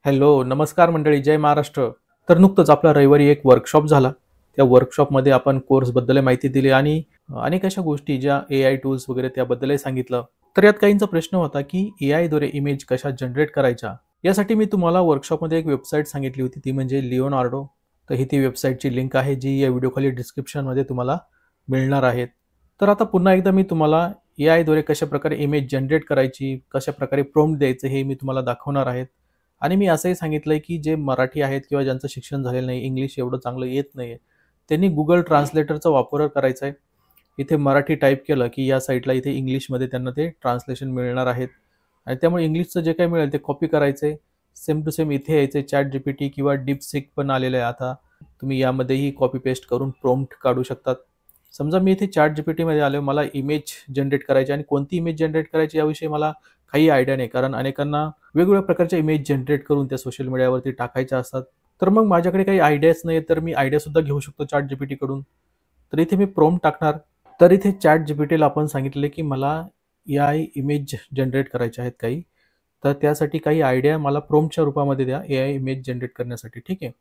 Hello, नमस्कार मंडळी, जय महाराष्ट्र. तर नुकतंच आपला रविवारी एक वर्कशॉप झाला. त्या वर्कशॉपमध्ये आपण कोर्सबद्दल माहिती दिली आणि अनेक अशा गोष्टी ज्या एआय टूल्स वगैरे त्याबद्दलही सांगितलं. तर यात काहींचा प्रश्न होता, की एआयद्वारे इमेज कशा जनरेट करायच्या? यासाठी मी तुम्हाला वर्कशॉपमध्ये एक वेबसाईट सांगितली होती, ती म्हणजे लिओनार्डो. तर ही ती वेबसाईटची लिंक आहे, जी या व्हिडिओखाली डिस्क्रिप्शनमध्ये तुम्हाला मिळणार आहे. तर आता पुन्हा एकदा मी तुम्हाला एआयद्वारे कशाप्रकारे इमेज जनरेट करायची, कशाप्रकारे प्रॉम्प्ट द्यायचं हे मी तुम्हाला दाखवणार आहे. आणि मी असंही सांगितलंय, की जे मराठी आहेत किंवा ज्यांचं शिक्षण झालेलं नाही, इंग्लिश एवढं चांगलं येत नाहीये, त्यांनी Google ट्रान्सलेटरचा वापर करायचा आहे. इथे मराठी टाइप केलं, की या साईटला इथे इंग्लिशमध्ये त्यांना ते ट्रान्सलेशन मिळणार आहेत आणि त्यामुळे इंग्लिशचं जे काही मिळेल ते कॉपी करायचंय. सेम टू सेम इथे यायचंय. ChatGPT किंवा DeepSeek पण आलेलं आहे आता. तुम्ही यामध्येही कॉपी पेस्ट करून प्रॉम्प्ट काढू शकतात. समजा मी इथे ChatGPTमध्ये आलोय, मला इमेज जनरेट करायची आणि कोणती इमेज जनरेट करायची याविषयी मला काही आयडिया नाही. कारण अनेकांना वेगवेगळ्या प्रकारच्या इमेज जनरेट करून त्या सोशल मीडियावरती टाकायच्या असतात. तर मग माझ्याकडे काही आयडियाच नाही, तर मी आयडियासुद्धा घेऊ शकतो ChatGPTकडून. तर इथे मी प्रॉम्प्ट टाकणार. तर इथे ChatGPTला आपण सांगितले, की मला एआय इमेज जनरेट करायच्या आहेत काही. तर त्यासाठी काही आयडिया मला प्रॉम्प्टच्या रूपामध्ये द्या एआय इमेज जनरेट करण्यासाठी. ठीक आहे.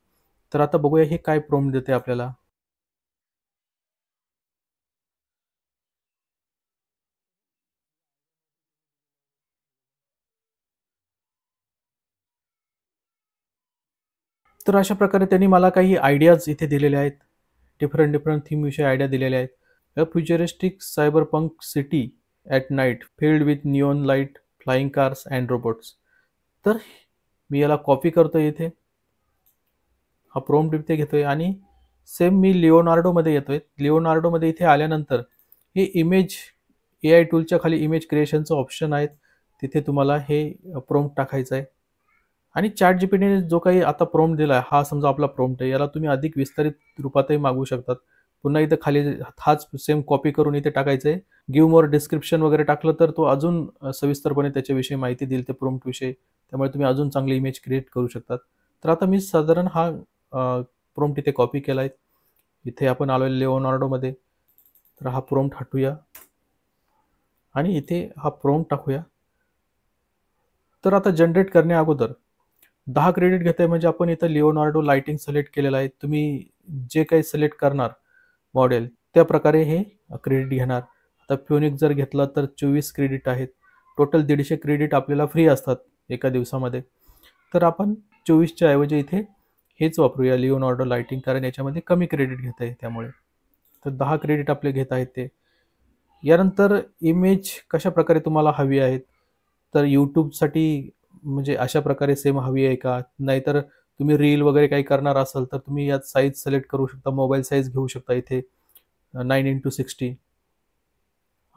तर आता बघूया हे काय प्रॉम्प्ट देते आपल्याला. तर अशा प्रकारे त्यांनी मला काही आयडियाज इथे दिलेल्या आहेत. डिफरंट डिफरंट थीमविषयी आयडिया दिलेल्या आहेत. A futuristic cyberpunk city at night filled with neon light, flying cars and robots. तर मी याला कॉपी करतोय इथे. हा प्रॉम्प्ट इथे घेतोय आणि सेम मी लिओनार्डोमध्ये येतोय. लिओनार्डोमध्ये इथे आल्यानंतर हे इमेज एआय टूलच्या खाली इमेज क्रिएशनचं ऑप्शन आहे. तिथे तुम्हाला हे प्रॉम्प्ट टाकायचं आहे. आणि ChatGPTने जो काही आता प्रॉम्प्ट दिलाय, हा समजा आपला प्रॉम्प्ट आहे. याला तुम्ही अधिक विस्तारित रूपातही मागवू शकतात. पुन्हा इथं खाली हाच सेम कॉपी करून इथे टाकायचं आहे. गिव्ह मोर डिस्क्रिप्शन वगैरे टाकलं तर तो अजून सविस्तरपणे त्याच्याविषयी माहिती देईल त्या प्रॉम्प्टविषयी. त्यामुळे तुम्ही अजून चांगली इमेज क्रिएट करू शकतात. तर आता मी साधारण हा प्रॉम्प्ट इथे कॉपी केलाय. इथे आपण आलोय लिओनार्डोमध्ये. तर हा प्रॉम्प्ट हटवूया आणि इथे हा प्रॉम्प्ट टाकूया. तर आता जनरेट करण्या अगोदर 10 क्रेडिट घेताय म्हणजे आपण इथं लिओनार्डो लाइटिंग सिलेक्ट केलेलं आहे. तुम्ही जे काही सिलेक्ट करणार मॉडेल, त्या प्रकारे हे क्रेडिट घेणार. आता फ्युनिक जर घेतला तर 24 क्रेडिट आहेत. टोटल 150 क्रेडिट आपल्याला फ्री असतात एका दिवसामध्ये. तर आपण 24च्या ऐवजी इथे हेच वापरूया लिओनार्डो लाइटिंग, कारण याच्यामध्ये कमी क्रेडिट घेता येईल त्यामुळे. तर 10 क्रेडिट आपले घेत आहेत ते. यानंतर इमेज कशाप्रकारे तुम्हाला हवी आहेत, तर YouTubeसाठी म्हणजे अशा प्रकारे सेम हवी आहे का? नाहीतर तुम्ही रील वगैरे काही करणार असाल, तर तुम्ही यात साईज सिलेक्ट करू शकता. मोबाईल साईज घेऊ शकता इथे 9x60.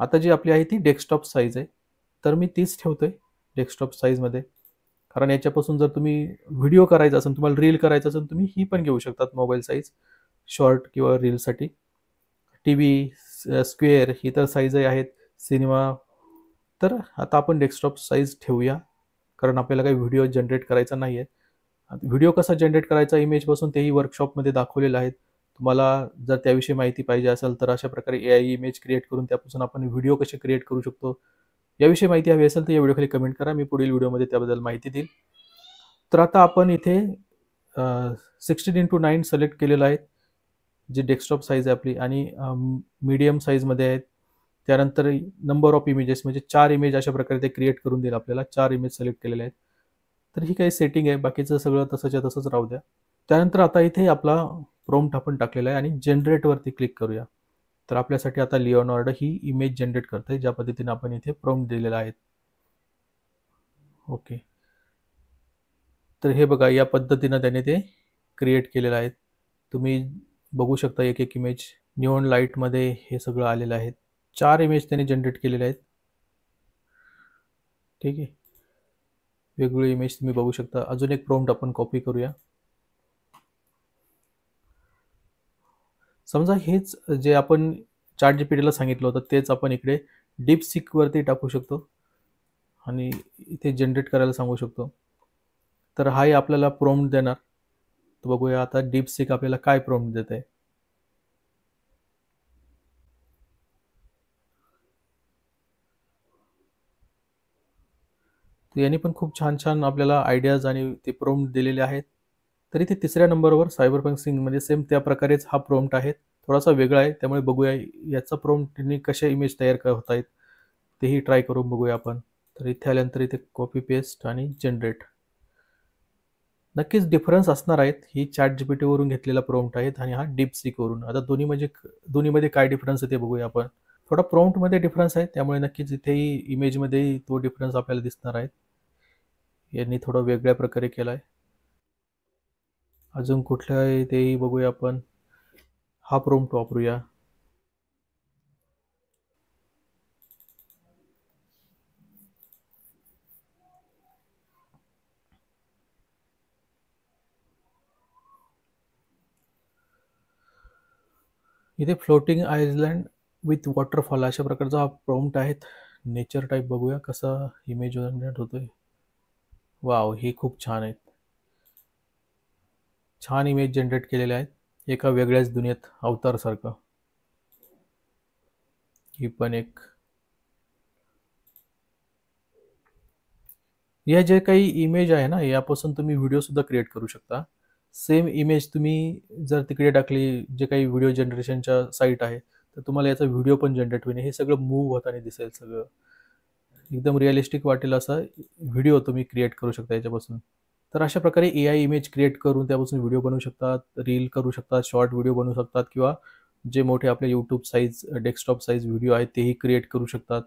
आता जी आपली आहे ती डेस्कटॉप साईज आहे. तर मी तीच ठेवतोय डेस्कटॉप साईजमध्ये. कारण याच्यापासून जर तुम्ही व्हिडिओ करायचा असेल, तुम्हाला रील करायचं असेल, तुम्ही ही पण घेऊ शकतात मोबाईल साईज शॉर्ट किंवा रीलसाठी. टीव्ही, स्क्वेअर ही तर साईजही आहेत. सिनेमा. तर आता आपण डेस्कटॉप साईज ठेवूया, कारण आपल्याला काही व्हिडिओ जनरेट करायचा नाहीये. व्हिडिओ कसा जनरेट करायचा इमेजपासून तेही वर्कशॉपमध्ये दाखवलेलं आहे. तुम्हाला जर त्याविषयी माहिती पाहिजे असेल, तर अशा प्रकारे एआय इमेज क्रिएट करून त्यापासून आपण व्हिडिओ कसे क्रिएट करू शकतो, याविषयी माहिती हवी असेल तर या व्हिडिओखाली कमेंट करा. मी पुढील व्हिडिओमध्ये त्याबद्दल माहिती देईल. तर आता आपण इथे 16:9 सिलेक्ट केलेलं आहे, जी डेस्कटॉप साईज आहे आपली आणि मीडियम साईजमध्ये आहेत. त्यानंतर नंबर ऑफ इमेजेस म्हणजे 4 इमेज अशा प्रकारे ते क्रिएट करून देईल आपल्याला. 4 इमेज सिलेक्ट केलेले आहेत. तर ही काही सेटिंग आहे. बाकीचं सगळं तसंच्या तसंच राहू द्या. त्यानंतर आता इथे आपला प्रॉम्प्ट आपण टाकलेला आहे आणि जनरेटवरती क्लिक करूया. तर आपल्यासाठी आता लिओनार्डो ही इमेज जनरेट करते, ज्या पद्धतीने आपण इथे प्रॉम्प्ट दिलेला आहे. ओके. तर हे बघा, या पद्धतीनं त्याने ते क्रिएट केलेलं आहे. तुम्ही बघू शकता एक एक इमेज निऑन लाईटमध्ये हे सगळं आलेलं आहे. 4 इमेज त्याने जनरेट केलेले आहेत. ठीक आहे. वेगवेगळी इमेज तुम्ही बघू शकता. अजून एक प्रॉम्प्ट आपण कॉपी करूया. समजा हेच जे आपण ChatGPTला सांगितलं होतं, तेच आपण इकडे DeepSeekवरती टाकू शकतो आणि इथे जनरेट करायला सांगू शकतो. तर हाही आपल्याला प्रॉम्प्ट देणार. तर बघूया आता DeepSeek आपल्याला काय प्रॉम्प्ट देत आहे. तर यांनी पण खूप छान छान आपल्याला आयडियाज आणि ते प्रॉम्प्ट दिलेले आहेत. तर इथे तिसऱ्या नंबरवर सायबरपंक सिंगमध्ये सेम त्या प्रकारेच हा प्रॉम्प्ट आहे. थोडासा वेगळा आहे, त्यामुळे बघूया याचा प्रॉम्प्टनी कशा इमेज तयार होत आहेत तेही ट्राय करून बघूया आपण. तर इथे आल्यानंतर इथे कॉपी पेस्ट आणि जनरेट. नक्कीच डिफरन्स असणार आहेत. ही ChatGPTवरून घेतलेला प्रॉम्प्ट आहेत आणि हा DeepSeekवरून. आता दोन्हीमध्ये काय डिफरन्स आहे ते बघूया आपण. थोडा प्रॉम्प्टमध्ये डिफरन्स आहे, त्यामुळे नक्कीच इथेही इमेजमध्येही तो डिफरन्स आपल्याला दिसणार आहे. यांनी थोडं वेगळ्या प्रकारे केला आहे. अजून कुठल्या आहे तेही बघूया आपण. हा प्रॉम्प्ट वापरूया. इथे फ्लोटिंग आयलँड विथ वॉटरफॉल अशा प्रकारचा हा प्रॉम्प्ट आहे. नेचर टाईप बघूया कसा इमेज जनरेट होतोय. वाव, हे खूप छान आहेत. छान इमेज जनरेट केलेले आहेत. एका वेगळ्याच दुनियेत अवतारसारखं. ही पण एक. या जे काही इमेज आहे ना, यापासून तुम्ही व्हिडिओ सुद्धा क्रिएट करू शकता. सेम इमेज तुम्ही जर तिकडे टाकली, जे काही व्हिडिओ जनरेशनच्या साईट आहे, तर तुम्हाला याचा व्हिडिओ पण जनरेट होईल. हे सगळं मूव्ह होताना दिसेल सगळं. एकदम रिअलिस्टिक वाटेल असा व्हिडिओ तुम्ही क्रिएट करू शकता याच्यापासून. तर अशा प्रकारे AI इमेज क्रिएट करून त्यापासून व्हिडिओ बनवू शकतात, रील करू शकतात, शॉर्ट व्हिडिओ बनवू शकतात किंवा जे मोठे आपले YouTube size, desktop size video आहेत तेही क्रिएट करू शकतात.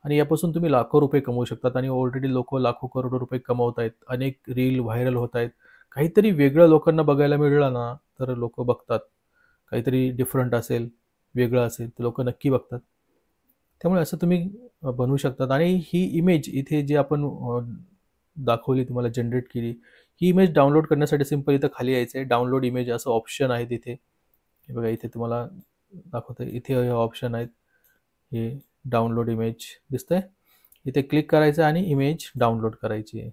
आणि यापासून तुम्ही लाखो रुपये कमवू शकतात आणि ऑलरेडी लोकं लाखो करोडो रुपये कमवत आहेत. अनेक रील व्हायरल होत आहेत. काहीतरी वेगळं लोकांना बघायला मिळालं ना, तर लोकं बघतात. काहीतरी डिफरंट असेल, वेगळं असेल, तर लोकं नक्की बघतात. त्यामुळे असं तुम्ही बनवू शकतात आणि ही इमेज इथे जी आपण दाखवली, तुम्हाला जनरेट केली, ही इमेज डाउनलोड करण्यासाठी सिंपल इथं खाली यायचं आहे. डाउनलोड इमेज असं ऑप्शन आहे तिथे. हे बघा इथे तुम्हाला दाखवतंय. इथे हे ऑप्शन आहेत. हे डाउनलोड इमेज दिसतंय? इथे क्लिक करायचं आणि इमेज डाउनलोड करायची आहे.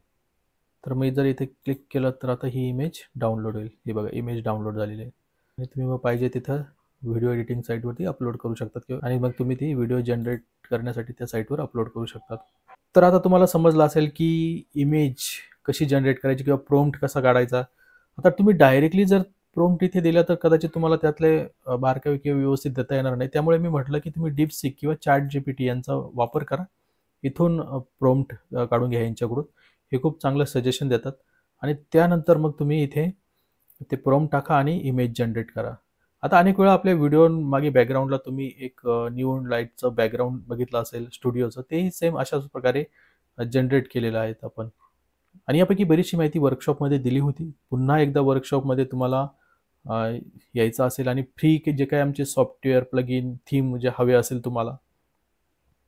तर मी जर इथे क्लिक केलं तर आता ही इमेज डाउनलोड होईल. हे बघा इमेज डाउनलोड झालेली आहे. आणि तुम्ही मग पाहिजे तिथं व्हिडिओ एडिटिंग साईटवरती अपलोड करू शकतात किंवा आणि मग तुम्ही ती व्हिडिओ जनरेट करण्यासाठी त्या साईटवर अपलोड करू शकतात. तर आता तुम्हाला समजलं असेल की इमेज कशी जनरेट करायची किंवा प्रॉम्प्ट कसा काढायचा. आता तुम्ही डायरेक्टली जर प्रॉम्प्ट इथे दिला तर कदाचित तुम्हाला त्यातले बारकावे किंवा व्यवस्थित देता येणार नाही. त्यामुळे मी म्हटलं की तुम्ही DeepSeek किंवा ChatGPT यांचा वापर करा. इथून प्रॉम्प्ट काढून घ्या यांच्याकडून. हे खूप चांगलं सजेशन देतात आणि त्यानंतर मग तुम्ही इथे ते प्रॉम्प्ट टाका आणि इमेज जनरेट करा. आता अनेक वेळा आपल्या व्हिडिओ मागे बॅकग्राऊंडला तुम्ही एक निऑन लाईटचं बॅकग्राऊंड बघितलं असेल स्टुडिओचं, तेही सेम अशाच प्रकारे जनरेट केलेलं आहेत आपण. आणि यापैकी बरीचशी माहिती वर्कशॉपमध्ये दिली होती. पुन्हा एकदा वर्कशॉपमध्ये तुम्हाला अ, यायचं असेल आणि फ्री जे काही आमचे सॉफ्टवेअर, प्लगइन, थीम जे हवे असेल तुम्हाला,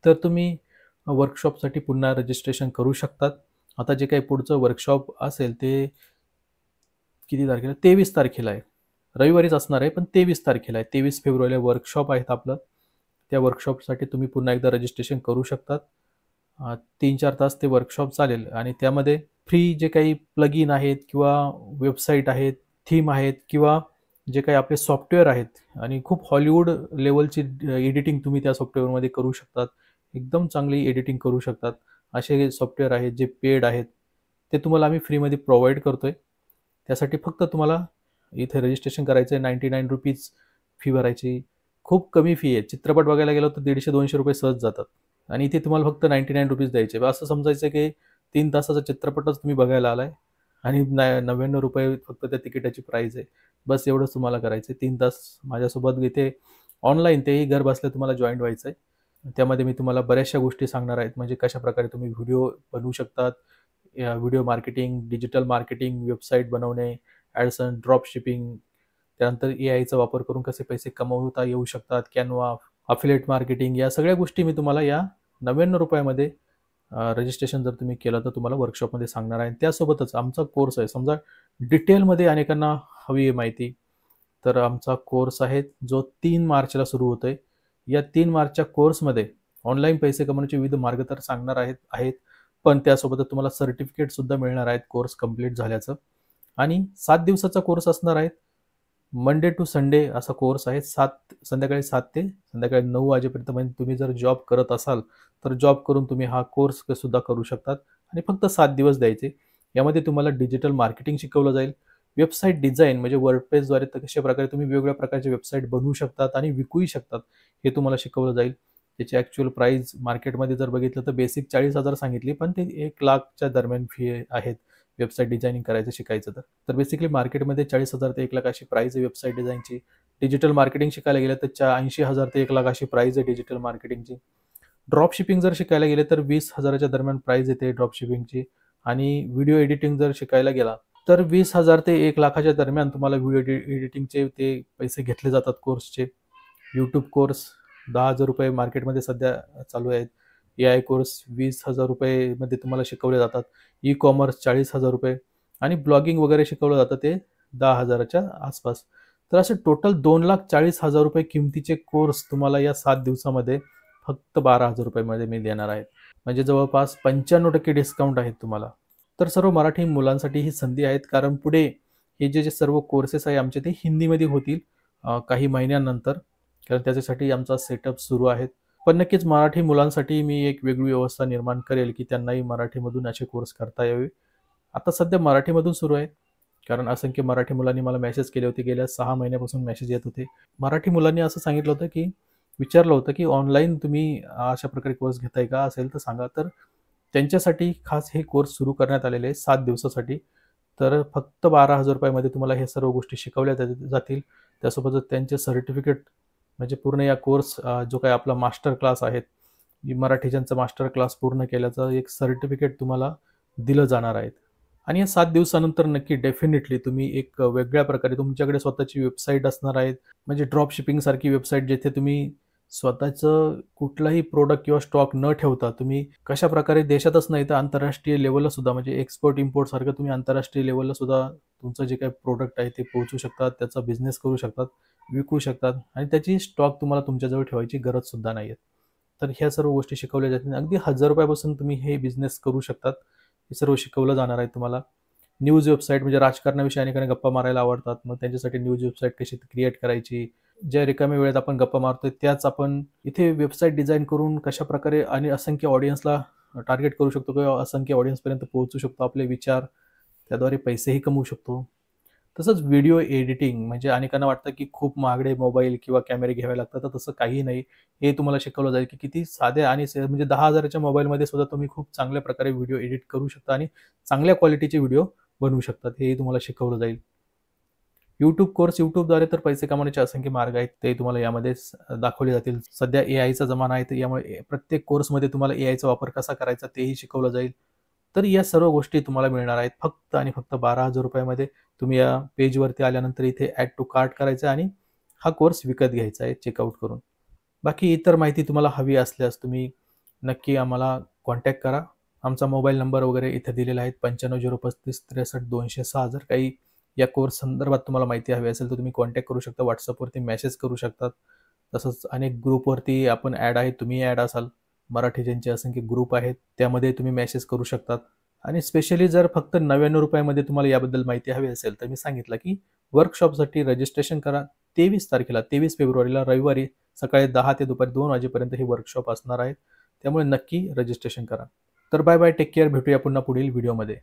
तर तुम्ही वर्कशॉपसाठी पुन्हा रजिस्ट्रेशन करू शकतात. आता जे काही पुढचं वर्कशॉप असेल ते किती तारखेला? 23 तारखेला आहे. रविवारीच असणार आहे, पण 23 तारखेला आहे. 23 फेब्रुवारीला वर्कशॉप आहेत आपलं. त्या वर्कशॉपसाठी तुम्ही पुन्हा एकदा रजिस्ट्रेशन करू शकतात. 3-4 तास ते वर्कशॉप चालेल आणि त्यामध्ये फ्री जे काही प्लगइन आहेत किंवा वेबसाईट आहेत, थीम आहेत किंवा जे काही आपले सॉफ्टवेअर आहेत आणि खूप हॉलिवूड लेव्हलची एडिटिंग तुम्ही त्या सॉफ्टवेअरमध्ये करू शकतात. एकदम चांगली एडिटिंग करू शकतात. असे सॉफ्टवेअर आहेत जे पेड आहेत. ते तुम्हाला आम्ही फ्रीमध्ये प्रोव्हाईड करतोय. त्यासाठी फक्त तुम्हाला इथे रजिस्ट्रेशन करायचं आहे. ₹99 फी भरायची. खूप कमी फी आहे. चित्रपट बघायला गेलो तर ₹150-200 सहज जातात आणि इथे तुम्हाला फक्त ₹99 द्यायचे. असं समजायचं की 3 तासाचा चित्रपटच तुम्ही बघायला आलाय आणि ₹99 फक्त त्या तिकिटाची प्राईस आहे. बस एवढंच तुम्हाला करायचं आहे. 3 तास माझ्यासोबत इथे ऑनलाईन, तेही घर बसल्या तुम्हाला जॉइन व्हायचं आहे. त्यामध्ये मी तुम्हाला बऱ्याचशा गोष्टी सांगणार आहेत. म्हणजे कशाप्रकारे तुम्ही व्हिडिओ बनवू शकतात, video marketing, digital marketing, website बनवणे, ॲडसन, ड्रॉप शिपिंग, त्यानंतर AIचा वापर करून कसे पैसे कमवता येऊ शकतात, कॅनव्हा, अफिलिएट मार्केटिंग, या सगळ्या गोष्टी मी तुम्हाला या ₹99 मध्ये रजिस्ट्रेशन जर तुम्ही केलं तर तुम्हाला वर्कशॉपमध्ये सांगणार आहे. त्यासोबतच आमचा कोर्स आहे. समजा डिटेलमध्ये अनेकांना हवी आहे माहिती, तर आमचा कोर्स आहे जो 3 मार्चला सुरू होतोय. या 3 मार्चच्या कोर्समध्ये ऑनलाईन पैसे कमवण्याचे विविध मार्ग तर सांगणार आहेत, पण त्यासोबतच तुम्हाला सर्टिफिकेट सुद्धा मिळणार आहेत कोर्स कंप्लीट झाल्याचं. आणि 7 दिवसाचा कोर्स असणार आहे. मंडे टू संडे असा कोर्स आहे. संध्याकाळी 7 ते संध्याकाळी 9 वाजेपर्यंत. म्हणजे तुम्ही जर जॉब करत असाल, तर जॉब करून तुम्ही हा कोर्स सुद्धा करू शकतात. आणि फक्त 7 दिवस द्यायचे. यामध्ये तुम्हाला डिजिटल मार्केटिंग शिकवलं जाईल. वेबसाईट डिझाइन म्हणजे वर्डप्रेसद्वारे कशाप्रकारे तुम्ही वेगवेगळ्या प्रकारचे वेबसाईट बनवू शकतात आणि विकूही शकतात, हे तुम्हाला शिकवलं जाईल. त्याची ॲक्चुअल प्राईस मार्केटमध्ये जर बघितलं तर बेसिक 40,000 सांगितली, पण ते 1,00,000च्या दरम्यान फी आहेत वेबसाईट डिझायनिंग करायचं शिकायचं तर. तर बेसिकली मार्केटमध्ये 40,000 ते 1,00,000 अशी प्राईस आहे वेबसाईट डिझाईनची. डिजिटल मार्केटिंग शिकायला गेलं तर 80,000 ते 1,00,000 अशी प्राईस आहे डिजिटल मार्केटिंगची. ड्रॉप शिपिंग जर शिकायला गेले तर 20,000च्या दरम्यान प्राईस येते ड्रॉप शिपिंगची. आणि व्हिडिओ एडिटिंग जर शिकायला गेला तर 20,000 ते 1,00,000च्या दरम्यान तुम्हाला व्हिडिओ एडिटिंगचे ते पैसे घेतले जातात कोर्सचे. यूट्यूब कोर्स ₹10,000 मार्केटमध्ये सध्या चालू आहेत. AI कोर्स ₹20,000 मध्ये तुम्हाला शिकवले जातात. ई-कॉमर्स ₹40,000 आणि ब्लॉगिंग वगैरे शिकवलं जातं ते 10,000च्या आसपास. तर असे टोटल ₹2,40,000 किमतीचे कोर्स तुम्हाला या 7 दिवसामध्ये फक्त ₹12,000 मध्ये मी देणार आहे. म्हणजे जवळपास 95% डिस्काउंट आहेत तुम्हाला. तर सर्व मराठी मुलांसाठी ही संधी आहेत, कारण पुढे हे जे सर्व कोर्सेस आहे आमचे ते हिंदीमध्ये होतील काही महिन्यानंतर. कारण त्याच्यासाठी आमचा सेटअप सुरू आहे. पण नक्कीच मराठी मुलांसाठी मी एक वेगळी व्यवस्था निर्माण करेल, की त्यांनाही मराठीमधून असे कोर्स करता यावे. आता सध्या मराठीमधून सुरू आहे. कारण असंख्य मराठी मुलांनी मला मेसेज केले होते. गेल्या 6 महिन्यापासून मेसेज येत होते. मराठी मुलांनी असं सांगितलं होतं, की विचारलं होतं, की ऑनलाईन तुम्ही अशा प्रकारे कोर्स घेताय का? असेल तर सांगा. तर त्यांच्यासाठी खास हे कोर्स सुरू करण्यात आलेले आहे 7 दिवसासाठी. तर फक्त ₹12,000 मध्ये तुम्हाला हे सर्व गोष्टी शिकवल्या जातील. त्यासोबतच त्यांचे सर्टिफिकेट म्हणजे पूर्ण या कोर्स जो काही आपला मास्टर क्लास आहे, मराठीचा मास्टर क्लास पूर्ण केल्याचं एक सर्टिफिकेट तुम्हाला दिलं जाणार आहे. आणि या 7 दिवसानंतर नक्की डेफिनेटली तुम्ही एक वेगळ्या प्रकारे तुमच्याकडे स्वतःची वेबसाईट असणार आहे. म्हणजे ड्रॉप शिपिंगसारखी वेबसाईट जिथे तुम्ही स्वतःचं कुठलाही प्रॉडक्ट किंवा स्टॉक न ठेवता तुम्ही कशाप्रकारे देशातच नाही तर आंतरराष्ट्रीय लेव्हलला सुद्धा म्हणजे एक्सपोर्ट इम्पोर्ट सारखं तुम्ही आंतरराष्ट्रीय लेव्हलला सुद्धा तुमचं जे काही प्रॉडक्ट आहे ते पोहोचू शकतात, त्याचा बिझनेस करू शकतात, विकू शकतात आणि त्याची स्टॉक तुम्हाला तुमच्याजवळ ठेवायची गरज सुद्धा नाही आहे. तर ह्या सर्व गोष्टी शिकवल्या जातील. अगदी ₹1000 पासून तुम्ही हे बिझनेस करू शकतात. हे सर्व शिकवलं जाणार आहे तुम्हाला. न्यूज वेबसाईट म्हणजे राजकारणाविषयी अनेकांना गप्पा मारायला आवडतात. मग त्यांच्यासाठी न्यूज वेबसाईट कशी क्रिएट करायची, ज्या रिकाम्या वेळेत आपण गप्पा मारतोय त्याच आपण इथे वेबसाईट डिझाइन करून कशाप्रकारे आणि असंख्य ऑडियन्सला टार्गेट करू शकतो किंवा असंख्य ऑडियन्सपर्यंत पोहोचू शकतो. आपले विचार त्याद्वारे पैसेही कमवू शकतो. तसंच व्हिडिओ एडिटिंग म्हणजे अनेकांना वाटतं की खूप महागडे मोबाईल किंवा कॅमेरे घ्यावे लागतात, तर तसं काही नाही. हे तुम्हाला शिकवलं जाईल की किती साध्या आणि म्हणजे 10,000च्या मोबाईलमध्ये सुद्धा तुम्ही खूप चांगल्या प्रकारे व्हिडिओ एडिट करू शकता आणि चांगल्या क्वालिटीचे व्हिडिओ बनवू शकतात. हेही तुम्हाला शिकवलं जाईल. YouTube कोर्स YouTubeद्वारे तर पैसे कमवण्याचे असंख्य मार्ग आहेत. ते तुम्हाला यामध्येच दाखवले जातील. सध्या एआयचा जमाना आहे, तर यामुळे प्रत्येक कोर्समध्ये तुम्हाला एआयचा वापर कसा करायचा तेही शिकवलं जाईल. तर या सर्व गोष्टी तुम्हाला मिळणार आहेत फक्त आणि फक्त ₹12,000 मध्ये. तुम्ही या पेजवरती आल्यानंतर इथे ॲड टू कार्ट करायचं आणि हा कोर्स विकत घ्यायचा आहे चेकआउट करून. बाकी इतर माहिती तुम्हाला हवी असल्यास तुम्ही नक्की आम्हाला कॉन्टॅक्ट करा. आमचा मोबाईल नंबर वगैरे इथे दिलेला आहे 95 035 63 206. जर काही या कोर्स संदर्भात तुम्हाला माहिती हवी असेल तर तुम्ही कॉन्टॅक्ट करू शकता. WhatsAppवरती मेसेज करू शकतात. तसंच अनेक ग्रुपवरती आपण ॲड आहे. तुम्ही ॲड असाल. मराठी ज्यांचे असंख्य ग्रुप आहेत त्यामध्ये तुम्ही मेसेज करू शकतात. आणि स्पेशली जर फक्त ₹99 मध्ये तुम्हाला याबद्दल माहिती हवी असेल तर मी सांगितलं की वर्कशॉपसाठी रजिस्ट्रेशन करा. 23 तारखेला 23 फेब्रुवारीला रविवारी सकाळी 10 ते दुपारी 2 वाजेपर्यंत हे वर्कशॉप असणार आहे. त्यामुळे नक्की रजिस्ट्रेशन करा. तर बाय बाय, टेक केअर. भेटूया पुन्हा पुढील व्हिडिओमध्ये.